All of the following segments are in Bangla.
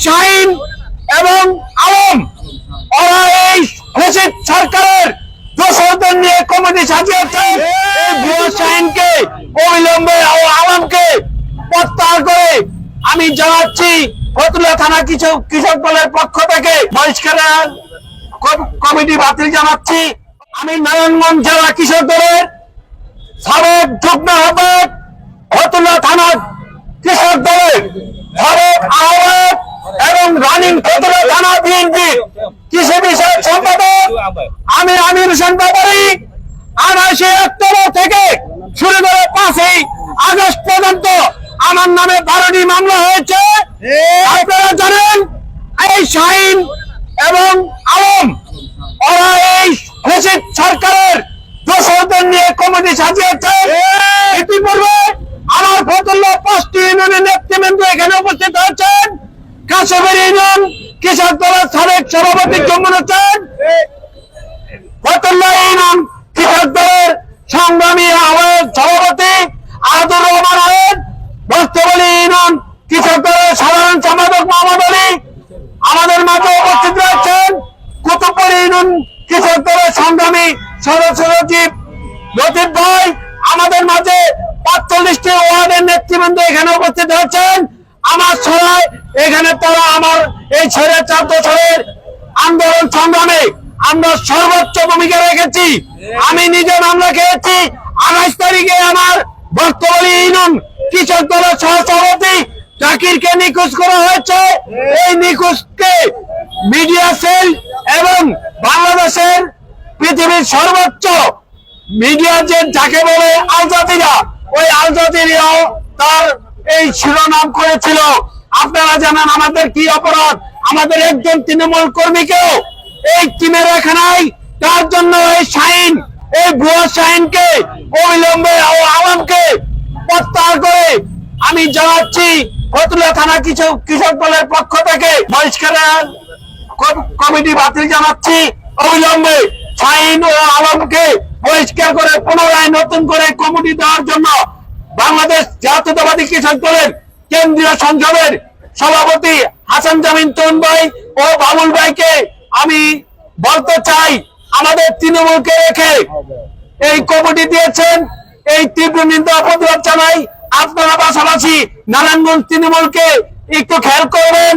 শাহিন এবং আলম ওরা এই ফ্যাসিস্ট সরকারের দোষরদের নিয়ে কমিটি সাজিয়েছে। এই ভুয়া শাহিনকে অবিলম্বে ও আলমকে প্রত্যাহার করে আমি জানাচ্ছি ফতুল্লা থানা কৃষক দলের পক্ষ থেকে বহিষ্কারের কমিটি বাতিল জানাচ্ছি। আমি নারায়ণগঞ্জ জেলা কৃষক দলের সাবেক যুগ্ম আহ্বায়ক, ফতুল্লা থানার কৃষক দলের সাবেক আহ্বায়ক এবং রানিং ফতুল্লা থানা বিএনপি কৃষি বিষয়ক সম্পাদক আমি আমির হোসেন ব্যাপারী 28 থেকে শুরু করে 5 আগস্ট পর্যন্ত আমার নামে 12টি মামলা হয়েছে। আপনারা জানেন এই শাহিন এবং আলম ওরা এই ফ্যাসিস্ট সরকারের দোষরদের নিয়ে কমিটি সাজিয়েছে। ইতিপূর্বে আমার ফতুল্লা 5টি ইউনিয়নের নেতৃবৃন্দ এখানে উপস্থিত হয়েছেন। কাশিবাড়ি ইউনিয়ন কৃষক দলের সাবেক সভাপতি যমুন হোসেন, ফতুল্লা ইউনিয়ন কৃষক দলের সংগ্রামী আহ্বায়ক সভাপতি আব্দুর রহমান আয়েদ, বস্ত্রবলী ইউনিয়ন কৃষক দলের সাধারণ সম্পাদক মোহাম্মদ আলী আমাদের মাঝে উপস্থিত রয়েছেন। কুতুবপুর ইউনিয়ন কৃষক দলের সংগ্রামী সদস্য সচিব লতিফ ভাই আমাদের মাঝে 45টি ওয়ার্ডের নেতৃবৃন্দ এখানে উপস্থিত হয়েছেন। আমার সবাই এখানে তারা আমার এই 4 বছরের আন্দোলন সংগ্রামে আমরা সর্বোচ্চ ভূমিকা রেখেছি। আমি নিজে মামলা খেয়েছি। 28 তারিখে আমার বস্ত্রবলী ইউনিয়ন কৃষক দলের সহসভাপতি জাকিরকে নিখোঁজ করা হয়েছে। এই নিখোঁজকে মিডিয়া সেল এবং বাংলাদেশের পৃথিবীর সর্বোচ্চ মিডিয়া যে যাকে বলে আল জাজিরা, ওই আল জাজিরাও তার এই শিরোনাম করেছিল। আপনারা জানেন আমাদের কি অপরাধ, আমাদের একজন তৃণমূল কর্মীকেও এই টিমে রাখা নাই। তার জন্য এই শাহিন, এই ভুয়া শাহিনকে অবিলম্বে ও আলমকে প্রত্যাহার করে আমি জানাচ্ছি ফতুল্লা থানা কৃষক দলের পক্ষ থেকে বহিষ্কারের কমিটি বাতিল জানাচ্ছি। অবিলম্বে শাহিন ও আলমকে বহিষ্কার করে পুনরায় নতুন করে কমিটি দেওয়ার জন্য বাংলাদেশ জাতীয়তাবাদী কৃষক দলের কেন্দ্রীয় সংসদের সভাপতি হাসান জামিন তরুণ ভাই ও বাবুল ভাইকে আমি বলতে চাই, আমাদের তৃণমূলকে রেখে এই কমিটি দিয়েছেন, এই তীব্র নিন্দা প্রতিবাদ জানাই। আপনারা পাশাপাশি নারায়ণগঞ্জ তৃণমূলকে একটু খেয়াল করবেন।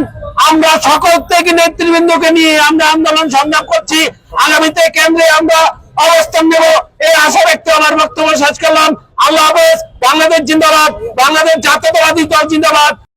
আমরা সকল থেকে নেতৃবৃন্দকে নিয়ে আমরা আন্দোলন সংগ্রাম করছি। আগামীতে কেন্দ্রে আমরা অবস্থান নেব এই আশা ব্যক্ত আমার বক্তব্য শেষ করলাম। আল্লাহ হাফেজ। বাংলাদেশ জিন্দাবাদ, বাংলাদেশ জাতীয়তাবাদী দল জিন্দাবাদ।